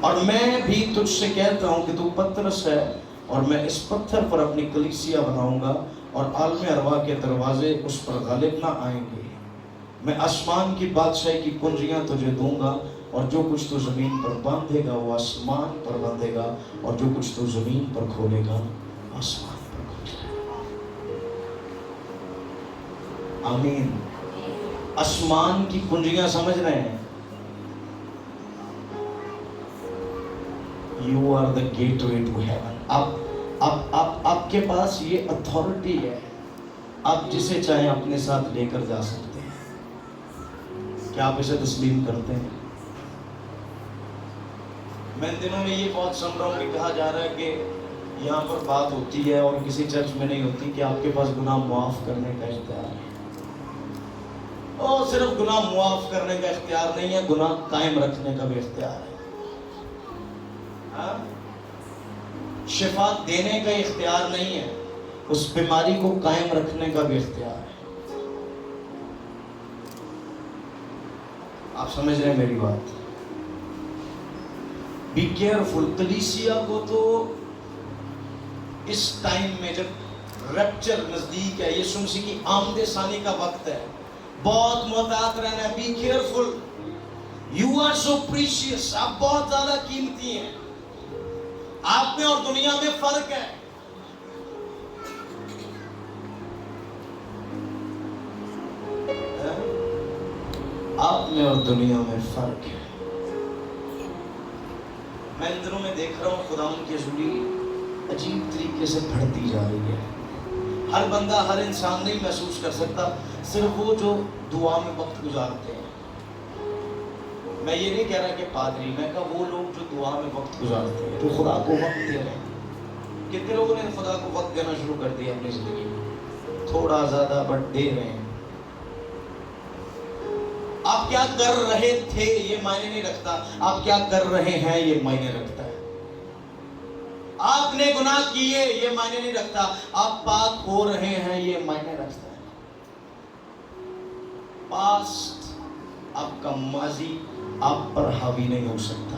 اور میں بھی تجھ سے کہتا ہوں کہ تو پترس ہے اور میں اس پتھر پر اپنی کلیسیا بناؤں گا اور عالم ارواح کے دروازے اس پر غالب نہ آئیں گے. میں آسمان کی بادشاہی کی کنجیاں تجھے دوں گا اور جو کچھ تو زمین پر باندھے گا وہ آسمان پر باندھے گا اور جو کچھ تو زمین پر کھولے گا آسمان پر کھولے گا. آمین. آسمان کی کنجیاں سمجھ رہے ہیں؟ You are the gateway to heaven. آپ کے پاس یہ اتھارٹی ہے، آپ جسے چاہیں اپنے ساتھ لے کر جا سکتے ہیں. کیا آپ اسے تسلیم کرتے ہیں؟ میں ان دنوں میں یہ بہت سن رہا ہوں کہ کہا جا رہا ہے کہ یہاں پر بات ہوتی ہے اور کسی چرچ میں نہیں ہوتی کہ آپ کے پاس گناہ معاف کرنے کا اختیار ہے. اور صرف گناہ معاف کرنے کا اختیار نہیں ہے، گناہ قائم رکھنے کا بھی اختیار ہے. شفا دینے کا اختیار نہیں ہے، اس بیماری کو قائم رکھنے کا بھی اختیار ہے. آپ سمجھ رہے ہیں میری بات؟ Be careful. کلیسیا کو تو اس ٹائم میں جب ریپچر نزدیک ہے، یسوع مسیح کی آمد ثانی کا وقت ہے، بہت محتاط رہنا ہے. Be careful. You are so precious. آپ بہت زیادہ قیمتی ہیں. آپ میں اور دنیا میں فرق ہے. آپ میں اور دنیا میں فرق ہے. میں ان دنوں میں دیکھ رہا ہوں خداوند کی حضوری عجیب طریقے سے بڑھتی جا رہی ہے. ہر بندہ، ہر انسان نہیں محسوس کر سکتا، صرف وہ جو دعا میں وقت گزارتے ہیں. میں یہ نہیں کہہ رہا کہ پادری، میں کہا وہ لوگ جو دعا میں وقت گزارتے ہیں، جو خدا کو وقت دے رہے ہیں. کتنے لوگوں نے خدا کو وقت دینا شروع کر دیا اپنی زندگی میں؟ تھوڑا زیادہ بٹ دے رہے ہیں. آپ کیا کر رہے تھے یہ معنی نہیں رکھتا، آپ کیا کر رہے ہیں یہ معنی رکھتا ہے. آپ نے گناہ کیے یہ معنی نہیں رکھتا، آپ پاک ہو رہے ہیں یہ معنی رکھتا ہے. پاسٹ، آپ کا ماضی آپ پر حاوی نہیں ہو سکتا.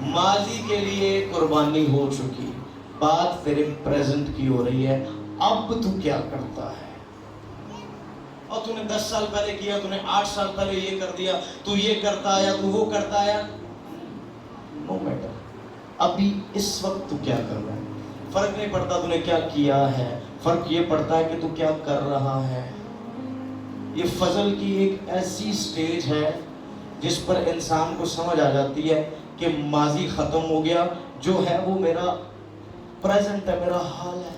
ماضی کے لیے قربانی ہو چکی، بات تیرے پریزنٹ کی ہو رہی ہے. اب تو کیا کرتا ہے؟ اور تو نے 10 سال پہلے کیا، تو نے 8 سال پہلے یہ کر دیا، تو یہ کرتا ہے تو وہ کرتا ہے، نو میٹر. ابھی اس وقت تو کیا کر رہا ہے؟ فرق نہیں پڑتا تو نے کیا کیا ہے، فرق یہ پڑتا ہے کہ تو کیا کر رہا ہے. یہ فضل کی ایک ایسی سٹیج ہے جس پر انسان کو سمجھ آ جاتی ہے کہ ماضی ختم ہو گیا، جو ہے وہ میرا پریزنٹ ہے، میرا حال ہے.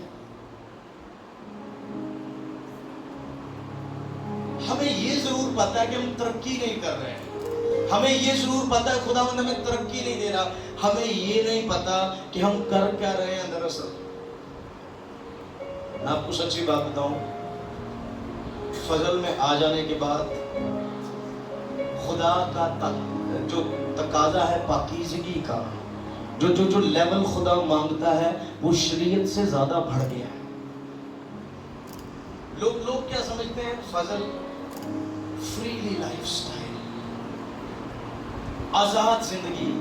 ہمیں یہ ضرور پتا ہے کہ ہم ترقی نہیں کر رہے ہیں، ہمیں یہ ضرور پتا ہے خداوند ہمیں ترقی نہیں دے رہا، ہمیں یہ نہیں پتا کہ ہم کر کیا رہے ہیں. دراصل میں آپ کو سچی بات بتاؤں، فضل میں آ جانے کے بعد خدا کا جو تقاضا ہے پاکیزگی کا، جو لیول خدا مانگتا ہے وہ شریعت سے زیادہ بڑھ گیا ہے. لوگ کیا سمجھتے ہیں؟ فضل فریلی لائف سٹائل، آزاد زندگی.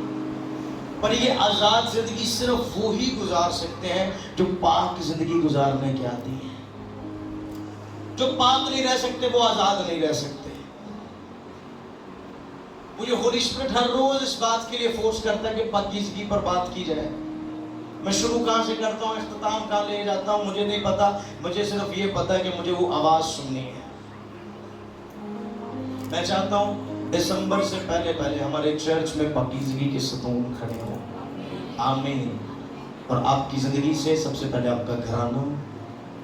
پر یہ آزاد زندگی صرف وہی گزار سکتے ہیں جو پاک زندگی گزارنے کے عادی ہیں. جو پاک نہیں رہ سکتے وہ آزاد نہیں رہ سکتے. مجھے ہولی اسپرٹ ہر روز اس بات کے لیے فورس کرتا ہے کہ پاکیزگی پر بات کی جائے. میں شروع کہاں سے کرتا ہوں، اختتام کہاں لے جاتا ہوں، مجھے نہیں پتا. مجھے صرف یہ پتا ہے کہ مجھے وہ آواز سننی ہے. میں چاہتا ہوں دسمبر سے پہلے ہمارے چرچ میں پاکیزگی کے ستون کھڑے ہوں. آمین. اور آپ کی زندگی سے سب سے پہلے آپ کا گھرانہ،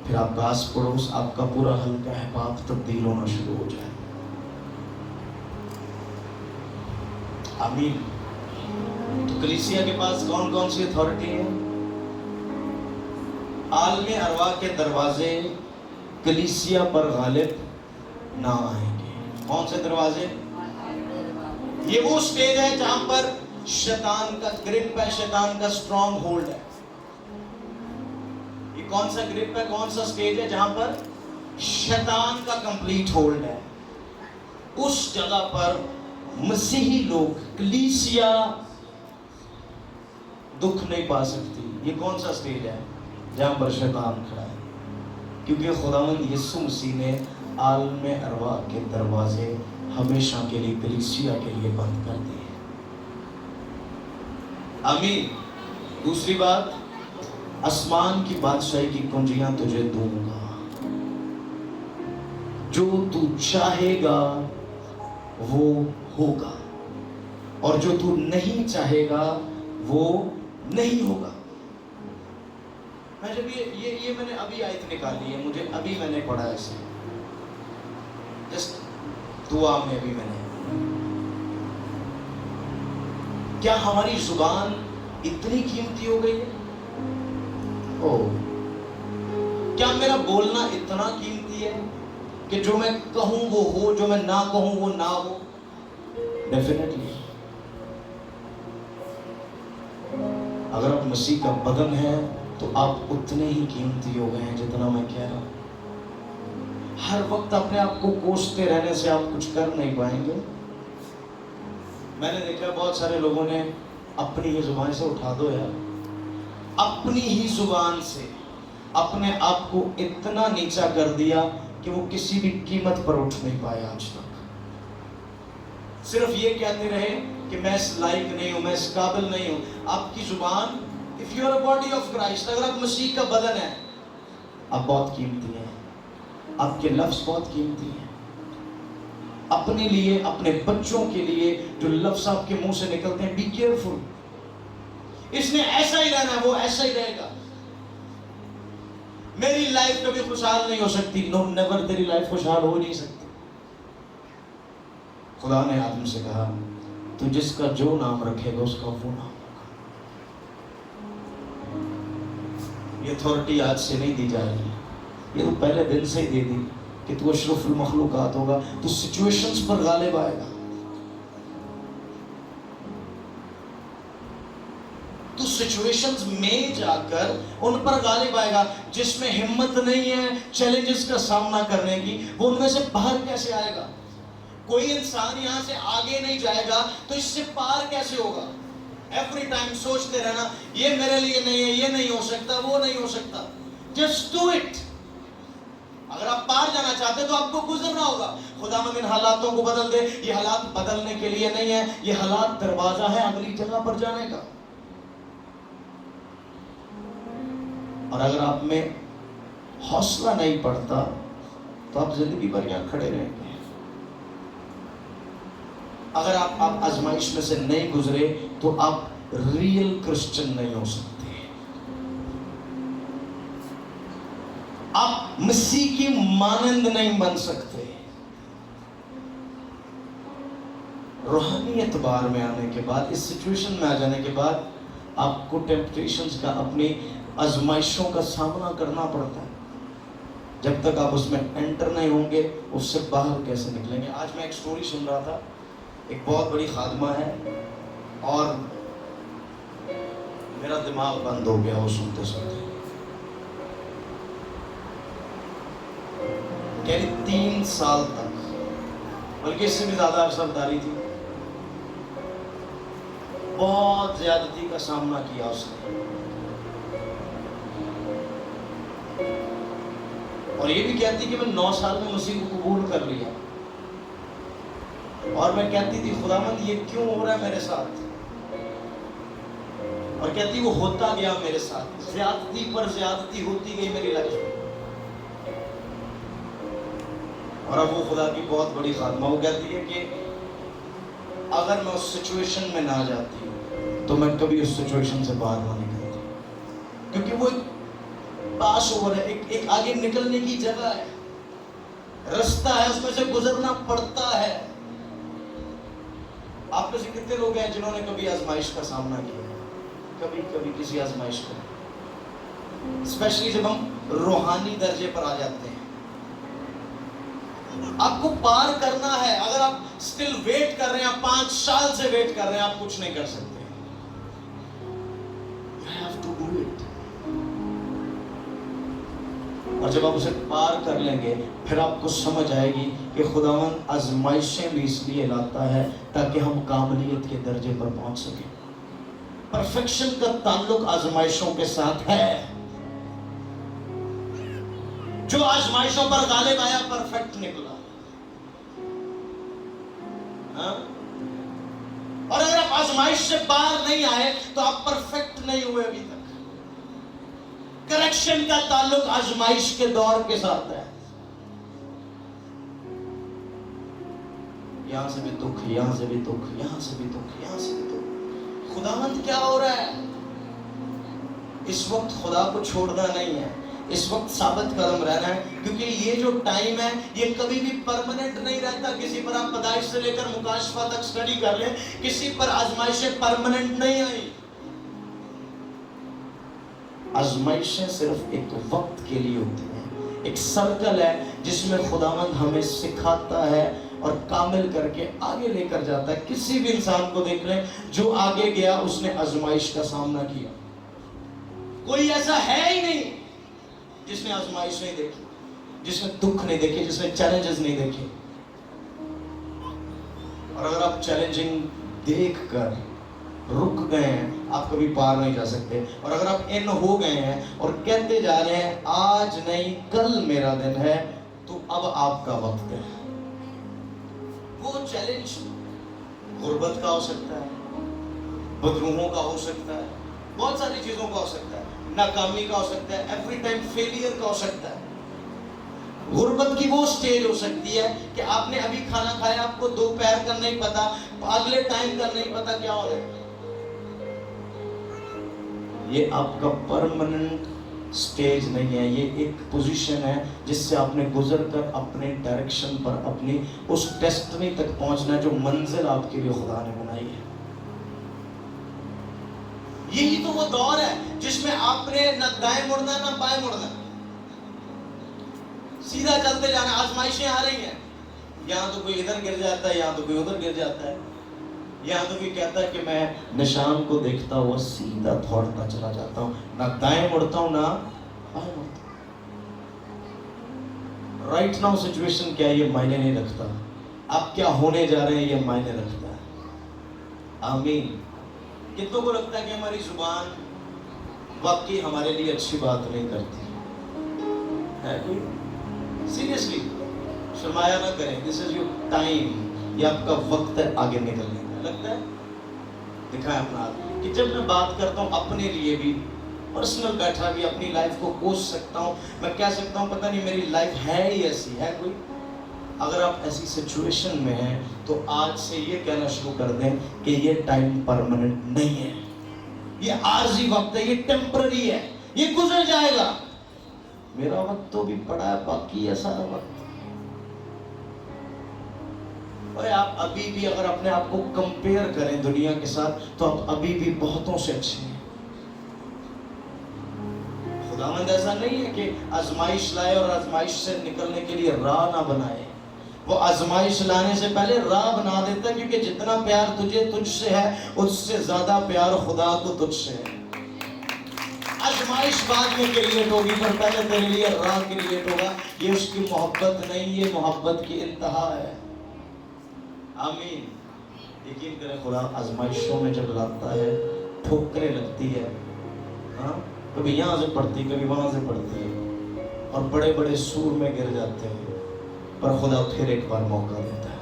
پھر آپ کا آس پڑوس، آپ کا پورا حلقہ احباب تبدیل ہونا شروع ہو جائے. آمین. تو کلیسیا کے پاس کون کون سی اتھارٹی ہے؟ عالم ارواح کے دروازے کلیسیا پر غالب نہ آئیں گے. کون سے دروازے؟ یہ وہ سٹیج ہے جہاں پر شیطان کا گرپ ہے، شیطان کا سٹرونگ ہولڈ ہے. یہ کون سا گرپ ہے، کون سا سٹیج ہے جہاں پر شیطان کا کمپلیٹ ہولڈ ہے؟ اس جگہ پر मसीही लोग, कलीसिया दुख नहीं पा सकती। ये कौन सा स्टेज है जहां पर शैतान खड़ा है? क्योंकि खुदावंद यीशु मसीह ने आलम अरवाह के दरवाजे हमेशा के लिए कलीसिया के लिए बंद कर दिए। आमीन। दूसरी बात, आसमान की बादशाही की कुंजियां तुझे दूंगा, जो तू चाहेगा वो होगा, और जो तू नहीं चाहेगा वो नहीं होगा। मैं जब ये मैंने अभी आयत निकाली है, मुझे अभी मैंने पढ़ा ऐसे, जस्ट दुआ में अभी मैंने, क्या हमारी जुबान इतनी कीमती हो गई है? ओ, क्या मेरा बोलना इतना कीमती है कि जो मैं कहूं वो हो, जो मैं ना कहूं वो ना हो? डेफिनेटली। अगर आप मसीह का बदन है तो आप उतने ही कीमती हो गए हैं जितना मैं कह रहा हूं। हर वक्त अपने आप को कोसते रहने से आप कुछ कर नहीं पाएंगे। मैंने देखा बहुत सारे लोगों ने अपनी ही जुबान से, उठा दो यार, अपनी ही जुबान से अपने आप को इतना नीचा कर दिया कि वो किसी भी कीमत पर उठ नहीं पाए आज तक। सिर्फ ये कहते रहे कि मैं इस लायक नहीं हूं, मैं इस काबिल नहीं हूं। आपकी जुबान, if you are a body of Christ, अगर आप मसीह का बदन है, आप बहुत कीमती हैं। आपके लफ्ज बहुत कीमती हैं। अपने लिए, अपने बच्चों के लिए जो लफ्ज आपके मुंह से निकलते हैं, बी केयरफुल। इसने ऐसा ही रहना है, वो ऐसा ही रहेगा। मेरी लाइफ कभी खुशहाल नहीं हो सकती, नो नेवर, तेरी लाइफ खुशहाल हो नहीं सकती। खुदा ने आदम से कहा, तू जिसका जो नाम रखेगा उसका वो नाम होगा। ये अथॉरिटी आज से नहीं दी जा रही है, ये तो पहले दिन से ही दे दी कि तू अशरफुल मखलूकात होगा, तू सिचुएशंस पर गालिब आएगा, तू सिचुएशंस में जाकर उन पर गालिब आएगा। जिसमें हिम्मत नहीं है चैलेंजेस का सामना करने की, वो उनमें से बाहर कैसे आएगा? कोई इंसान यहां से आगे नहीं जाएगा तो इससे पार कैसे होगा? एवरी टाइम सोचते रहना, ये मेरे लिए नहीं है, ये नहीं हो सकता, वो नहीं हो सकता। Just do it. अगर आप पार जाना चाहते तो आपको गुजरना होगा। खुदावंद इन हालातों को बदल दे। ये हालात बदलने के लिए नहीं है, ये हालात दरवाजा है अगली जगह पर जाने का। और अगर आप में हौसला नहीं पड़ता तो आप जिंदगी भर यहां खड़े रहेंगे। अगर आप आजमाइश में से नहीं गुजरे तो आप रियल क्रिश्चियन नहीं हो सकते। आप मसीह की मानंद नहीं बन सकते। रूहानी एतबार में आने के बाद, इस सिचुएशन में आ जाने के बाद, आपको टेम्पटेशंस का, अपनी आजमाइशों का सामना करना पड़ता है। जब तक आप उसमें एंटर नहीं होंगे, उससे बाहर कैसे निकलेंगे? आज मैं एक स्टोरी सुन रहा था। एक बहुत बड़ी खादमा है और मेरा दिमाग बंद हो गया वो सुनते सुनते। कह रही 3 साल तक, बल्कि इससे भी ज्यादा अरसा बता रही थी, बहुत ज्यादती का सामना किया उसने। और ये भी कहती कि मैं 9 साल में मसीह को कबूल कर लिया। और मैं कहती थी, खुदावंद ये क्यों हो रहा है मेरे साथ? और कहती वो होता गया मेरे साथ, ज्यादती पर ज्यादती होती गई मेरी लाइफ में। और अब वो खुदा की बहुत बड़ी खादमा, वो कहती है कि अगर मैं उस सिचुएशन में ना जाती तो मैं कभी उस सिचुएशन से बाहर ना निकलती, क्योंकि वो पास ओवर है, एक आगे निकलने की जगह है, रास्ता है, उसमें से गुजरना पड़ता है। आप में से कितने लोग हैं जिन्होंने कभी आजमाइश का सामना किया? कभी किसी आजमाइश को, स्पेशली जब हम रूहानी दर्जे पर आ जाते हैं। आपको पार करना है। अगर आप स्टिल वेट कर रहे हैं, आप 5 साल से वेट कर रहे हैं, आप कुछ नहीं कर सकते। You have to do it. और जब आप उसे पार कर लेंगे फिर आपको समझ आएगी कि खुदावंद आजमाइशें भी इसलिए लाता है ताकि हम कामलियत के दर्जे पर पहुंच सकें। परफेक्शन का ताल्लुक आजमाइशों के साथ है। जो आजमाइशों पर गालिब आया परफेक्ट निकला। हाँ? और अगर आप आजमाइश से बाहर नहीं आए तो आप परफेक्ट नहीं हुए अभी तक। करेक्शन का ताल्लुक आजमाइश के दौर के साथ है। यहां से भी दुख, यहां से भी दुख, यहां से भी दुख, यहां से भी दुख। खुदावंद क्या हो रहा है? इस वक्त खुदा को छोड़ना नहीं है, इस वक्त साबित कदम रहना है, क्योंकि ये जो टाइम है ये कभी भी परमानेंट नहीं रहता। किसी पर आप पैदाइश से लेकर मुकाशफा तक स्टडी कर लें, किसी पर आजमाइशें परमानेंट नहीं आई। आजमाइशें सिर्फ एक वक्त के लिए होती हैं, एक सर्कल है जिसमें खुदावंद हमें सिखाता है और कामिल करके आगे लेकर जाता है। किसी भी इंसान को देख लें जो आगे गया उसने आजमाइश का सामना किया। कोई ऐसा है ही नहीं जिसने आजमाइश नहीं देखी, जिसने दुख नहीं देखे, जिसने चैलेंजेस नहीं देखे। और अगर आप चैलेंजिंग देखकर रुक गए हैं आप कभी पार नहीं जा सकते। और अगर आप इन हो गए हैं और कहते जा रहे हैं आज नहीं कल मेरा दिन है, तो अब आपका वक्त है। वो चैलेंज गुर्बत का हो सकता है, बदरूहों का हो सकता है, बहुत सारी चीजों का हो सकता है, नाकामी का हो सकता है, एवरी टाइम फेलियर का हो सकता है। गुर्बत की वो स्टेज हो सकती है कि आपने अभी खाना खाया, आपको दोपहर का नहीं पता, अगले टाइम का नहीं पता क्या हो रहा है। ये आपका परमानेंट स्टेज नहीं है, ये एक पोजीशन है जिससे आपने गुजर कर अपने डायरेक्शन पर, अपनी उस डेस्टिनी तक पहुंचना जो मंजिल आपके लिए खुदा ने बनाई है। यही तो वो दौर है जिसमें आपने न दाएं मुड़ना न बाएं मुड़ना, सीधा चलते जाना। आजमाइशें आ रही हैं, यहां तो कोई इधर गिर जाता है, यहां तो कोई उधर गिर जाता है, यहां तो कोई कहता है कि मैं निशान को देखता हुआ सीधा दौड़ता चला जाता हूं, ना दाएं मुड़ता हूं ना बाएं मुड़ता हूं। राइट नाउ सिचुएशन क्या है ये मायने नहीं रखता, आप क्या होने जा रहे हैं ये मायने रखता है। आमीन। कितनों को लगता है कि हमारी जुबान वाकई हमारे लिए अच्छी बात नहीं करती है? सीरियसली शर्माया ना करें, दिस इज योर टाइम, ये आपका वक्त है आगे निकलने का। लगता है दिखाएं अपना हाथ कि जब मैं बात करता हूँ अपने लिए भी पर्सनल बैठा भी अपनी लाइफ को कोस सकता हूँ, मैं कह सकता हूँ पता नहीं मेरी लाइफ है ही ऐसी है कोई। अगर आप ऐसी सिचुएशन में हैं तो आज से ये कहना शुरू कर दें कि ये टाइम परमानेंट नहीं है, ये आर्जी वक्त है, ये टेम्पररी है, ये गुजर जाएगा। मेरा वक्त तो भी पड़ा है, बाकी है सारा वक्त। और आप अभी भी अगर अपने आप को कंपेयर करें दुनिया के साथ तो आप अभी भी बहुतों से अच्छे हैं। खुदावंद ऐसा नहीं है कि आजमाइश लाए और आजमाइश से निकलने के लिए राह ना बनाए। वो आजमाइश लाने से पहले राह बना देता है, क्योंकि जितना प्यार तुझे तुझसे है उससे ज्यादा प्यार खुदा को तुझसे है। आजमाइश बाद में क्रिएट होगी पर पहले तेरे लिए राह क्रिएट होगा। ये उसकी मोहब्बत नहीं, ये मोहब्बत की इंतहा है। आमीन। यकीन करें खुदा आजमाइशों में जब लाता है ठोकरें लगती है, हाँ, कभी यहाँ से पड़ती कभी वहाँ से पड़ती है और बड़े बड़े सूर में गिर जाते हैं, पर खुदा फिर एक बार मौका देता है।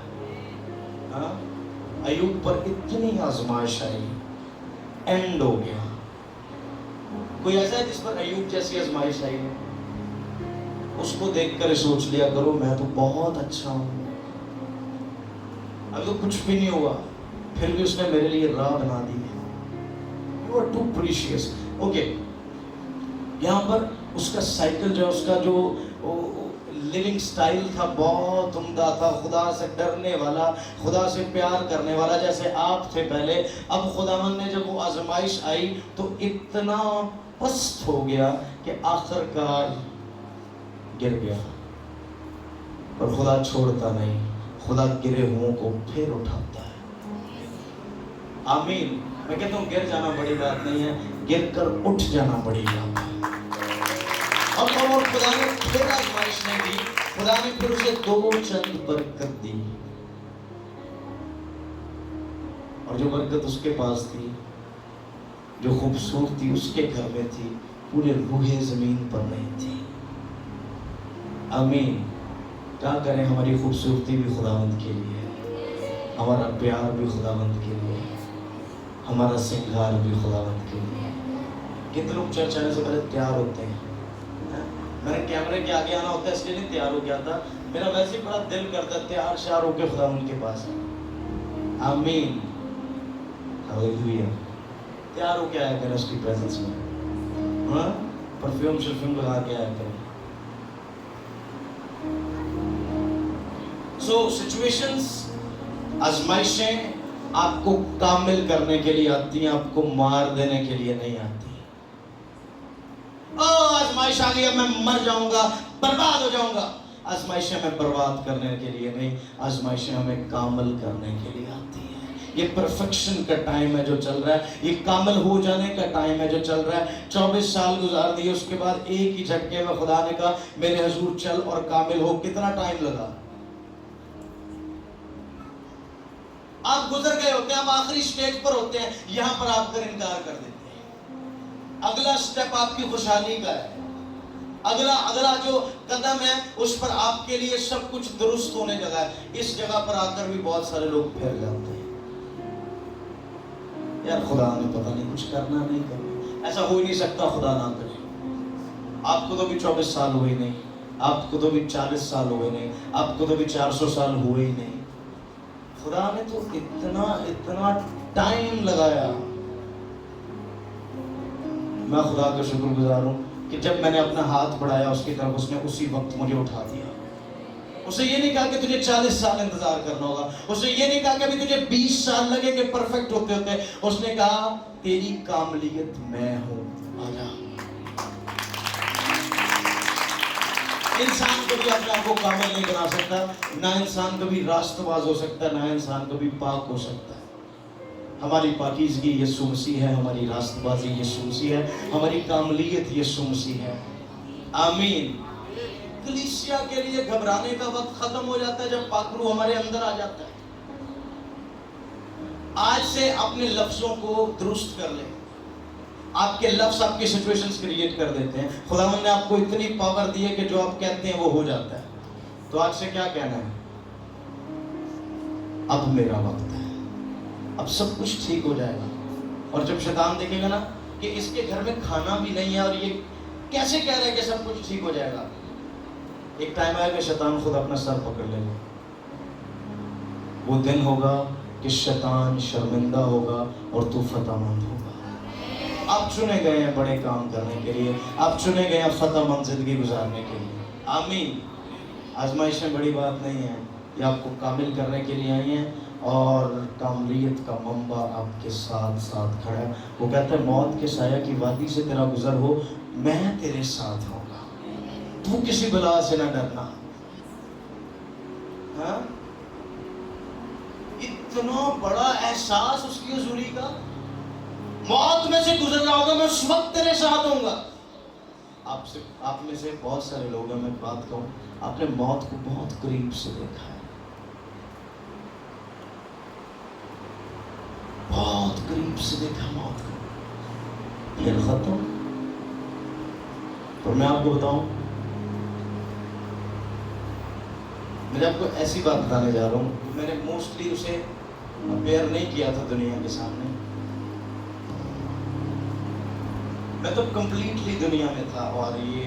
हाँ, अयूब पर इतनी आजमाइश आई, एंड हो गया। कोई ऐसा है जिस पर अयूब जैसी आजमाइश आई है? उसको देखकर सोच लिया करो मैं तो बहुत अच्छा हूँ, अब तो कुछ भी नहीं हुआ, फिर भी उसने मेरे लिए राह बना दी है। You are too precious. Okay, यहाँ पर उसका साइकिल जो उसका जो लिविंग स्टाइल था बहुत उम्दा था, खुदा से डरने वाला, खुदा से प्यार करने वाला जैसे आप थे पहले। अब खुदावंद ने जब वो आजमाइश आई तो इतना पस्त हो गया कि आखिरकार गिर गया। पर खुदा छोड़ता नहीं, खुदा गिरे हुओं को फिर उठाता है। आमीन। मैं कहता हूँ गिर जाना बड़ी बात नहीं है, गिर कर उठ जाना बड़ी बात है। और और खुदा ने फिर आजमाइश नहीं दी, खुदा ने फिर उसे 2 चंद बरकत दी। और जो बरकत उसके पास थी, जो खूबसूरती उसके घर में थी, पूरे रूहे जमीन पर नहीं थी। आमीन। क्या करें, हमारी खूबसूरती भी खुदावंद के लिए, हमारा प्यार भी खुदावंद के लिए, हमारा श्रृंगार भी खुदावंद के लिए। कितने लोग चर्च आने से पहले तैयार होते हैं? मैंने कैमरे के आगे आना होता है इसलिए नहीं तैयार हो गया था, मेरा वैसे ही बड़ा दिल करता है तैयार श्यार होके खुदावंद के पास। आमीन, हालेलुया। तैयार हो के आया करें उसकी प्रेजेंस में, हाँ, परफ्यूम शर्फ्यूम लगा के आया करें। सो सिचुएशंस, आजमाइशें आपको कामिल करने के लिए आती हैं, आपको मार देने के लिए नहीं आती। आजमाइश आ गई, अब मैं मर जाऊंगा, बर्बाद हो जाऊंगा। आजमाइशें हमें बर्बाद करने के लिए नहीं, आजमाइशें हमें कामिल करने के लिए आती हैं। ये परफेक्शन का टाइम है जो चल रहा है, ये कामिल हो जाने का टाइम है जो चल रहा है। 24 साल गुजार दिए, उसके बाद एक ही झटके में खुदा ने कहा मेरे हुजूर चल और कामिल हो। कितना टाइम लगा? आप गुजर गए होते हैं, आप आखिरी स्टेज पर होते हैं, यहां पर आप कर इनकार कर देते हैं। अगला स्टेप आपकी खुशहाली का है, अगला जो कदम है उस पर आपके लिए सब कुछ दुरुस्त होने लगा है। इस जगह पर आकर भी बहुत सारे लोग फिर जाते हैं, यार खुदा ने पता नहीं कुछ करना नहीं करना, ऐसा हो ही नहीं सकता, खुदा ना करे। आपको तो भी 24 साल हुए नहीं, आपको तो भी 40 साल हुए नहीं, आपको तो भी 400 साल हुए ही नहीं। खुदा ने तो इतना टाइम लगाया। मैं खुदा का शुक्रगुजार हूं कि जब मैंने अपना हाथ बढ़ाया उसकी तरफ, उसने उसी वक्त मुझे उठा दिया। उसे ये नहीं कहा कि तुझे 40 साल इंतजार करना होगा, उसे ये नहीं कहा कि अभी तुझे 20 साल लगेंगे परफेक्ट होते होते। उसने कहा तेरी कामलियत मैं हूं, आजा। इंसान कभी अपने आप को कामिल नहीं बना सकता, ना इंसान कभी रास्तबाज हो सकता है, ना इंसान कभी पाक हो सकता है। हमारी पाकीज़गी यीशु मसीह है, हमारी रास्तबाजी यीशु मसीह है, हमारी कामलियत यीशु मसीह है। आमीन। कलीसिया के लिए घबराने का वक्त खत्म हो जाता है जब पाकरू हमारे अंदर आ जाता है। आज से अपने लफ्जों को दुरुस्त कर ले। आपके लफ्ज आपके सिचुएशंस क्रिएट कर देते हैं। खुदावंद ने आपको इतनी पावर दी है कि जो आप कहते हैं वो हो जाता है। तो आज से क्या कहना है? अब मेरा वक्त है, अब सब कुछ ठीक हो जाएगा। और जब शैतान देखेगा ना कि इसके घर में खाना भी नहीं है और ये कैसे कह रहा है कि सब कुछ ठीक हो जाएगा, एक टाइम आएगा शैतान खुद अपना सर पकड़ लेगा। वो दिन होगा कि शैतान शर्मिंदा होगा और तू फतेहमंद होगा। आप चुने गए हैं बड़े काम करने के लिए, आप चुने गए हैं फतेहमंद जिंदगी गुजारने के लिए। आमीन। आजमाइशें बड़ी बात नहीं है, ये आपको कामिल करने के लिए आई हैं। और कामलियत का मंबा आपके साथ साथ खड़ा है। वो कहता है मौत के साया की वादी से तेरा गुजर हो, मैं तेरे साथ होगा, तू किसी बला से ना डरना। हाँ? इतना बड़ा एहसास उसकी हुजूरी का, मौत में से गुजर रहा होगा, मैं उस वक्त तेरे साथ होऊंगा। आपसे, आप में से बहुत सारे लोग हैं, मैं बात कहूं, आपने मौत को बहुत करीब से देखा है, बहुत करीब से देखा मौत को, फिर खत्म। तो मैं आपको बताऊं, मैं आपको ऐसी बात बताने जा रहा हूं, मैंने मोस्टली उसे अपेयर नहीं किया था दुनिया के सामने। मैं तो कंप्लीटली दुनिया में था, और ये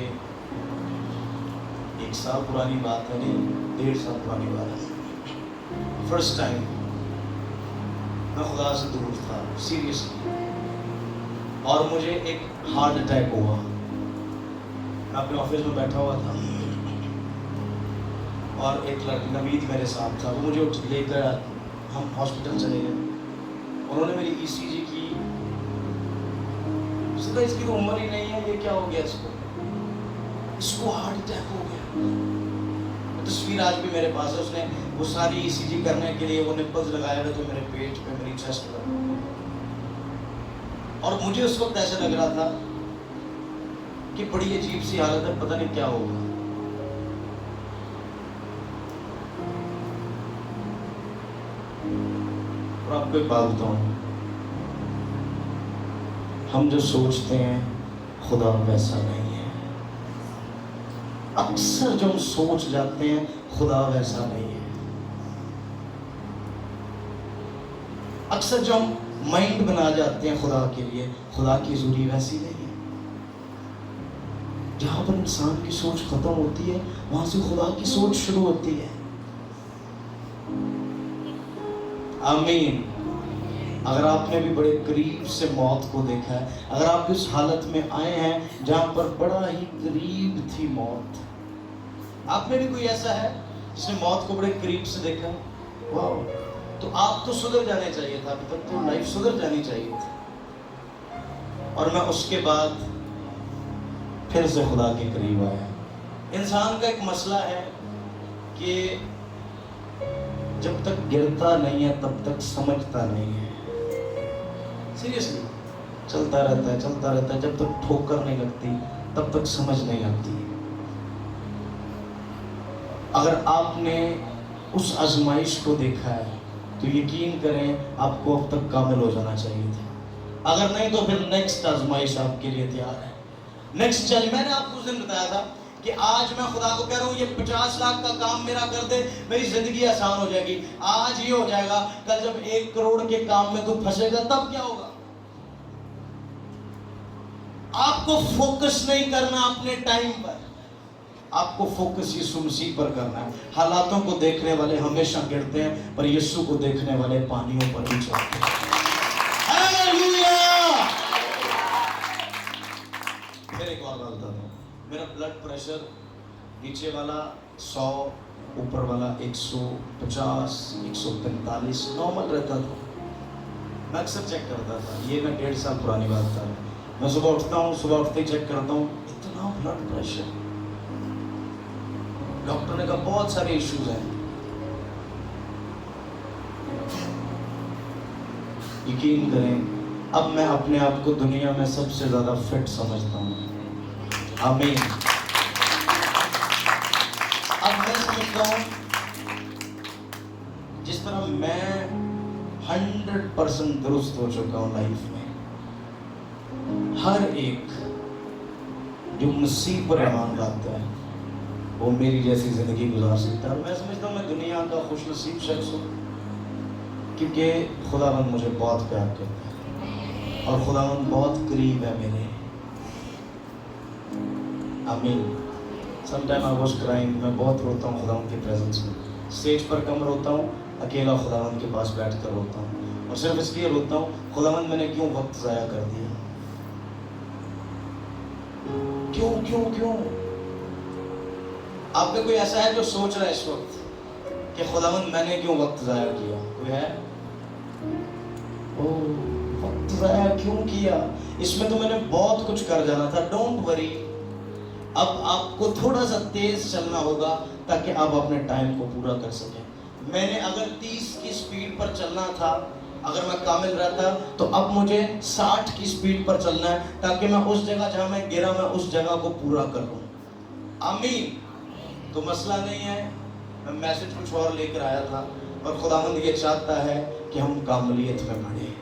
1 साल पुरानी बात है, नहीं 1.5 साल पुरानी बात है। फर्स्ट टाइम मैं खुदा से दूर था सीरियसली, और मुझे एक हार्ट अटैक हुआ। मैं अपने ऑफिस में बैठा हुआ था और एक लड़का नवीद मेरे साथ था, वो मुझे लेकर हम हॉस्पिटल चले गए। उन्होंने मेरी ईसीजी की, सीधा इसकी तो उम्र ही नहीं है, ये क्या हो गया इसको हार्ट अटैक हो गया। तस्वीर आज भी मेरे पास है, उसने वो सारी ईसीजी करने के लिए वो निप्पल्स लगाए हुए थे मेरे पेट पे, मेरी चेस्ट पर। और मुझे उस वक्त ऐसा लग रहा था کہ بڑی عجیب سی حالت ہے, پتہ نہیں کیا ہوگا. اور آپ کو ایک بات بتاؤں, ہم جو سوچتے ہیں خدا ویسا نہیں ہے. اکثر جو ہم سوچ جاتے ہیں خدا ویسا نہیں ہے. اکثر جو ہم مائنڈ بنا جاتے ہیں خدا کے لیے, خدا کی حضوری ویسی نہیں ہے. جہاں پر انسان کی سوچ ختم ہوتی ہے وہاں سے خدا کی سوچ شروع ہوتی ہے. آمین. اگر آپ نے بھی بڑے قریب سے موت کو دیکھا ہے, اگر آپ اس حالت میں آئے ہیں جہاں پر بڑا ہی قریب تھی موت, آپ میں بھی کوئی ایسا ہے جس نے موت کو بڑے قریب سے دیکھا؟ واو, تو آپ تو سدھر جانے چاہیے تھا, ابھی تک تو لائف سدھر جانی چاہیے تھی. اور میں اس کے بعد پھر سے خدا کے قریب آیا. انسان کا ایک مسئلہ ہے کہ جب تک گرتا نہیں ہے تب تک سمجھتا نہیں ہے. سیریسلی چلتا رہتا ہے, جب تک ٹھوکر نہیں لگتی تب تک سمجھ نہیں آتی. اگر آپ نے اس آزمائش کو دیکھا ہے تو یقین کریں آپ کو اب تک کامل ہو جانا چاہیے تھا. اگر نہیں تو پھر نیکسٹ آزمائش آپ کے لیے تیار ہے. نیکسٹ چیلنج, میں نے آپ کو اس دن بتایا تھا کہ آج میں خدا کو کہہ رہا ہوں یہ 50 لاکھ کا کام میرا کر دے, میری زندگی آسان ہو جائے گی. آج یہ ہو جائے گا, کل جب 1 کروڑ کے کام میں تو پھنسے گا تب کیا ہوگا؟ آپ کو فوکس نہیں کرنا اپنے ٹائم پر, آپ کو فوکس یسوع مسیح پر کرنا ہے. حالاتوں کو دیکھنے والے ہمیشہ گرتے ہیں پر یسوع کو دیکھنے والے پانیوں پر بھی چڑھتے ہیں. ہاللویا. پھر ایک اور بات بتاتا ہوں, میرا بلڈ پریشر نیچے والا 100, اوپر والا 150, 145 نارمل رہتا تھا. میں اکثر چیک کرتا تھا, یہ میں 1.5 سال پرانی بات بتا رہا ہوں. میں صبح اٹھتا ہوں, صبح اٹھتے ہی چیک کرتا ہوں, اتنا بلڈ پریشر. ڈاکٹر نے کہا بہت سارے ایشوز ہیں. یقین کریں اب میں اپنے آپ کو دنیا میں سب سے زیادہ فٹ سمجھتا ہوں. آمین. اب میں سمجھتا ہوں جس طرح میں 100% درست ہو چکا ہوں لائف میں, ہر ایک جو مسیح پر ایمان لاتا ہے وہ میری جیسی زندگی گزار سکتا ہے. میں سمجھتا ہوں میں دنیا کا خوش نصیب شخص ہوں کیونکہ خداوند مجھے بہت پیار کرتا ہے اور خداوند بہت قریب ہے میرے. آمین. Some time I was crying, میں بہت روتا ہوں خداوند کی پریزنس میں. اسٹیج پر کم روتا ہوں, اکیلا خداوند کے پاس بیٹھ کر روتا ہوں, اور صرف اس لیے روتا ہوں خداوند میں نے کیوں وقت ضائع کر دیا, کیوں. آپ میں کوئی ایسا ہے جو سوچ رہا ہے اس وقت کہ خداوند میں نے کیوں وقت ضائع کیا؟ کوئی ہے؟ وقت ضائع کیوں کیا؟ اس میں تو میں نے بہت کچھ کر جانا تھا. ڈونٹ وری, اب آپ کو تھوڑا سا تیز چلنا ہوگا تاکہ آپ اپنے ٹائم کو پورا کر سکیں. میں نے اگر 30 کی سپیڈ پر چلنا تھا, اگر میں کامل رہتا, تو اب مجھے 60 کی سپیڈ پر چلنا ہے تاکہ میں اس جگہ جہاں میں گرا میں اس جگہ کو پورا کر لوں. آمین. تو مسئلہ نہیں ہے, میں میسج کچھ اور لے کر آیا تھا, اور خداوند یہ چاہتا ہے کہ ہم کاملیت میں پڑھیں,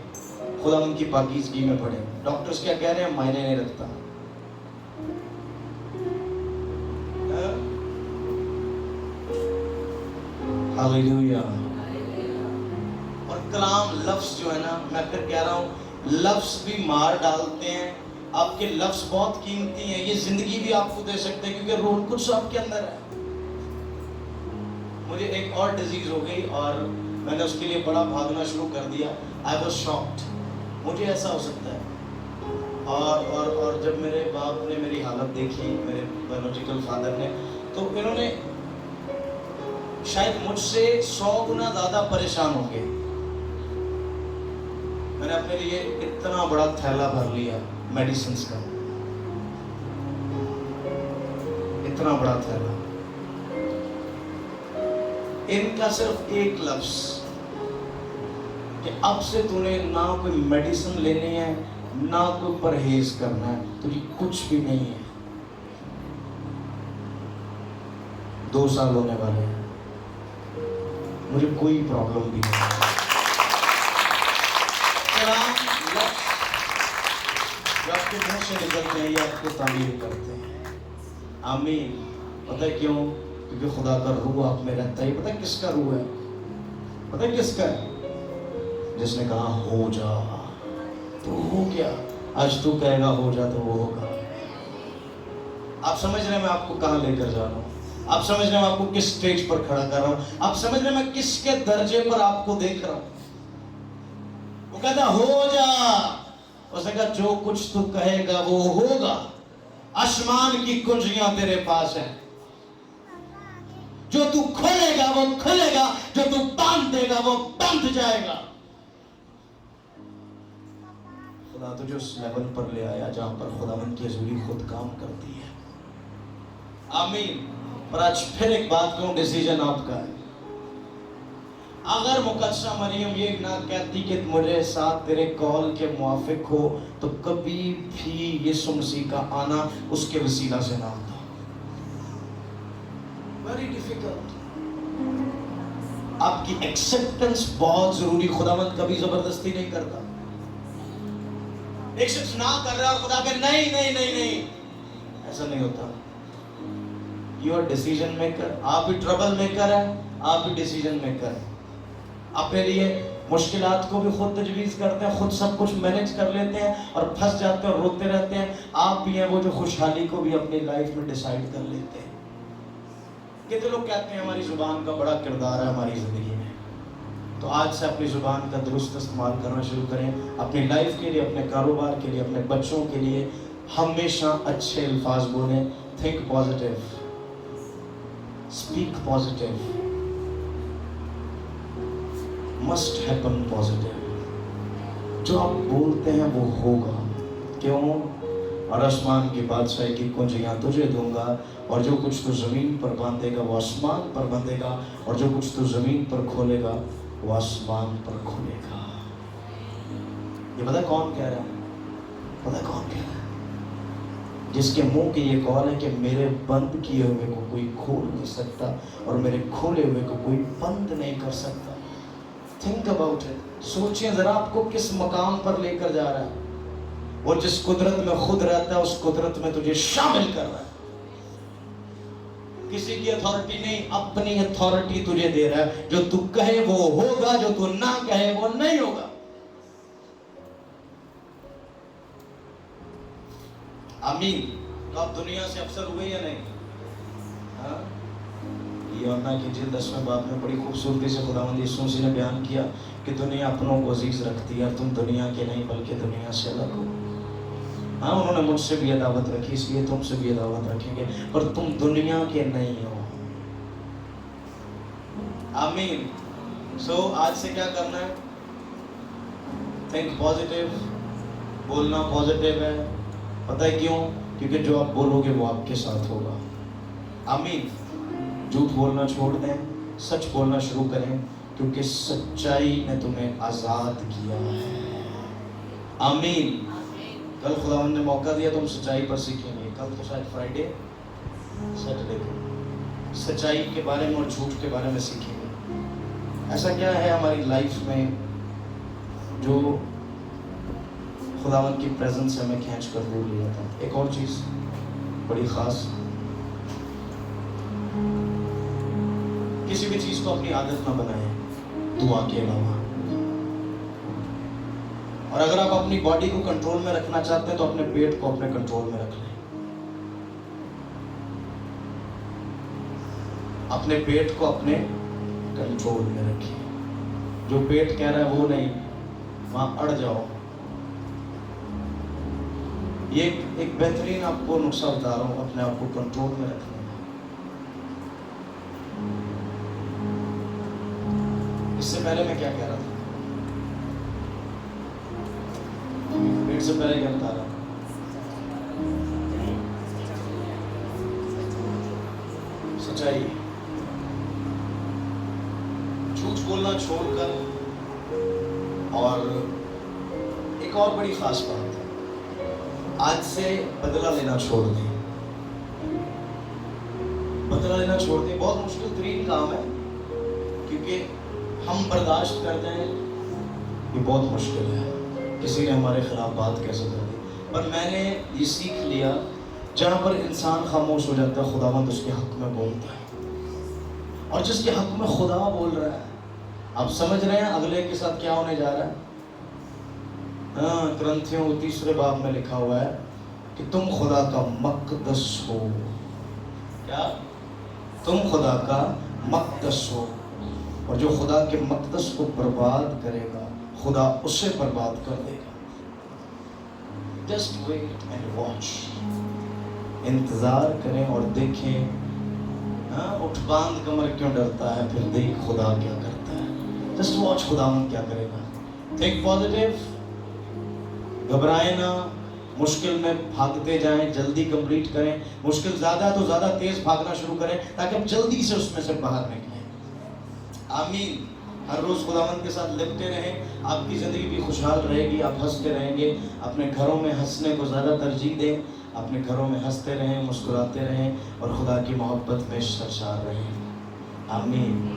خداوند کی پاکیزگی میں پڑھیں. ڈاکٹرز کیا کہہ رہے ہیں معنی نہیں رکھتا. ہاللیلویا. اور کلام لفظ جو ہے نا, میں پھر کہہ رہا ہوں, لفظ بھی مار ڈالتے ہیں. آپ کے لفظ بہت قیمتی ہیں, یہ زندگی بھی آپ کو دے سکتے ہیں کیونکہ روح القدس آپ کے اندر ہے. مجھے ایک اور ڈیزیز ہو گئی اور میں نے اس کے لیے بڑا بھاگنا شروع کر دیا. آئی واز شاکڈ, مجھے ایسا ہو سکتا ہے. اور جب میرے باپ نے میری حالت دیکھی, میرے بایولوجیکل فادر نے, تو انہوں نے شاید مجھ سے 100 گنا زیادہ پریشان ہو گئے. میں نے اپنے لیے اتنا بڑا تھیلا بھر لیا میڈیسنز کا, اتنا بڑا تھیلا. ان کا صرف ایک لفظ کہ اب سے تو نے نہ کوئی میڈیسن لینی ہے, نہ کوئی پرہیز کرنا ہے, تو یہ کچھ بھی نہیں ہے. 2 साल होने वाले हैं, मुझे कोई प्रॉब्लम भी नहीं। कलाम लफ्ज़ जो आपके मुंह से निकलते हैं ये आपको तामीर करते हैं। आमीन। पता है क्यों? क्योंकि खुदा का रूह आप में रहता है। पता है किसका रूह है? पता है किसका है? जिसने कहा हो जा तो हो गया। आज तू कहेगा हो जा तो वो होगा। आप समझ रहे हैं मैं आपको कहाँ लेकर जा रहा हूँ? आप समझ रहे हैं मैं आपको किस स्टेज पर खड़ा कर रहा हूँ? आप समझ रहे हैं मैं किसके दर्जे पर आपको देख रहा हूँ? वो कहता हो जा, उसने कहा जो कुछ तू कहेगा वो होगा। आसमान की कुंजियां तेरे पास हैं, जो तू खोलेगा वो खुलेगा, जो तू बांध देगा वो बंध जाएगा। खुदा तुझे उस लेवल पर ले आया जहां पर खुदावंद की हजूरी खुद काम करती है। आमीन। पर आज फिर एक बात कहूं, डिसीजन आपका है। अगर मुकद्दसा मरियम ये ना कहती कि मुझे साथ तेरे कॉल के मुआफिक हो, तो कभी भी यीशु मसीह का आना उसके वसीला से ना होता। Very difficult. आपकी एक्सेप्टेंस बहुत जरूरी। खुदावंद कभी जबरदस्ती नहीं करता। एक शख्स ना कर रहा है, खुदा कहे नहीं नहीं नहीं नहीं, ऐसा नहीं होता। You are decision maker. आप भी ट्रबल मेकर है, आप भी डिसीजन मेकर है। अपने लिए मुश्किलात को भी खुद तजवीज़ करते हैं, खुद सब कुछ मैनेज कर लेते हैं और फंस जाते हैं और रोते रहते हैं। आप भी हैं वो जो खुशहाली को भी अपनी लाइफ में डिसाइड कर लेते हैं। कितने लोग कहते हैं हमारी जुबान का बड़ा किरदार है हमारी ज़िंदगी में। तो आज से अपनी ज़ुबान का दुरुस्त इस्तेमाल करना शुरू करें। अपनी लाइफ के लिए, अपने कारोबार के लिए, अपने बच्चों के लिए हमेशा अच्छे अल्फाज बोलें। Think positive, speak positive, must happen positive. जो आप बोलते हैं वो होगा। क्यों? और आसमान की बादशाही की कुंजियां तुझे दूंगा, और जो कुछ तू ज़मीन पर बांधेगा वो आसमान पर बांधेगा, और जो कुछ तू ज़मीन पर खोलेगा वो आसमान पर खुलेगा। ये पता कौन कह रहा है? पता कौन कह रहा है? जिसके मुंह की ये कॉल है कि मेरे बंद किए हुए को कोई खोल नहीं सकता और मेरे खोले हुए को कोई बंद नहीं कर सकता। Think about it. सोचिए जरा आपको किस मकाम पर लेकर जा रहा है। वो जिस कुदरत में खुद रहता है उस कुदरत में तुझे शामिल कर रहा है। किसी की अथॉरिटी नहीं, अपनी अथॉरिटी तुझे दे रहा है। जो तू कहे वो होगा, जो तू ना कहे वो नहीं होगा। आमीन। तो आप दुनिया से अफसर हुए या नहीं? हाँ? यूहन्ना की जिल्द 10वें बाब में बड़ी खूबसूरती से खुदावंद यीशु मसीह ने बयान किया कि दुनिया अपनों को अजीज रखती है, तुम दुनिया के नहीं बल्कि दुनिया से अलग हो। हाँ, उन्होंने मुझसे भी ये दावत रखी, इसलिए तुमसे भी ये दावत रखेंगे, पर तुम दुनिया के नहीं हो। आमीन। सो आज से क्या करना है? थिंक पॉजिटिव, बोलना पॉजिटिव है। पता है क्यों? क्योंकि जो आप बोलोगे वो आपके साथ होगा। आमीन। झूठ बोलना छोड़ दें, सच बोलना शुरू करें, क्योंकि सच्चाई ने तुम्हें आज़ाद किया है। आमीन। कल खुदावंद ने मौका दिया, तुम सच्चाई पर सीखेंगे। कल तो शायद फ्राइडे, सैटरडे को सच्चाई के बारे में और झूठ के बारे में सीखेंगे। ऐसा क्या है हमारी लाइफ में जो खुदावंद की प्रेजेंस से हमें खींच कर दूर ले जाता है? एक और चीज़ बड़ी ख़ास, किसी भी चीज़ को अपनी आदत ना बनाएं दुआ के अलावा। और अगर आप अपनी बॉडी को कंट्रोल में रखना चाहते हैं तो अपने पेट को अपने कंट्रोल में रख लें। अपने पेट को अपने कंट्रोल में रखिए। जो पेट कह रहा है वो नहीं, वहां अड़ जाओ। ये एक बेहतरीन आपको नुस्खा बता रहा हूं अपने आप को कंट्रोल में रखने का। इससे पहले मैं क्या कह रहा था? पेट से पहले क्या बता रहा था? सच्चाई। झूठ बोलना छोड़कर, और एक और बड़ी खास बात है, आज से बदला लेना छोड़ दें। بدلہ لینا چھوڑ دیں. بہت مشکل ترین کام ہے, کیونکہ ہم برداشت کر جائیں یہ بہت مشکل ہے. کسی نے ہمارے خلاف بات کیسے کر دی, پر میں نے یہ سیکھ لیا جہاں پر انسان خاموش ہو جاتا ہے خداوند اس کے حق میں بولتا ہے. اور جس کے حق میں خدا بول رہا ہے, آپ سمجھ رہے ہیں اگلے کے ساتھ کیا ہونے جا رہا ہے؟ ہاں, کرنتھیوں 3 باب میں لکھا ہوا ہے کہ تم خدا کا مقدس ہو. کیا؟ تم خدا کا مقدس ہو, اور جو خدا کے مقدس کو برباد کرے گا خدا اسے برباد کر دے گا. Just wait and watch. انتظار کریں اور دیکھیں. ہاں, اٹھ باندھ کمر کیوں ڈرتا ہے, پھر دیکھ خدا کیا کرتا ہے. Just watch خداوند کیا کرے گا. Think positive. گھبرائیں نہ, مشکل میں بھاگتے جائیں, جلدی کمپلیٹ کریں. مشکل زیادہ ہے تو زیادہ تیز بھاگنا شروع کریں تاکہ ہم جلدی سے اس میں سے باہر نکلیں. آمین. ہر روز خداوند کے ساتھ لپٹے رہیں, آپ کی زندگی بھی خوشحال رہے گی, آپ ہنستے رہیں گے. اپنے گھروں میں ہنسنے کو زیادہ ترجیح دیں. اپنے گھروں میں ہنستے رہیں, مسکراتے رہیں اور خدا کی محبت میں سرشار رہیں. آمین.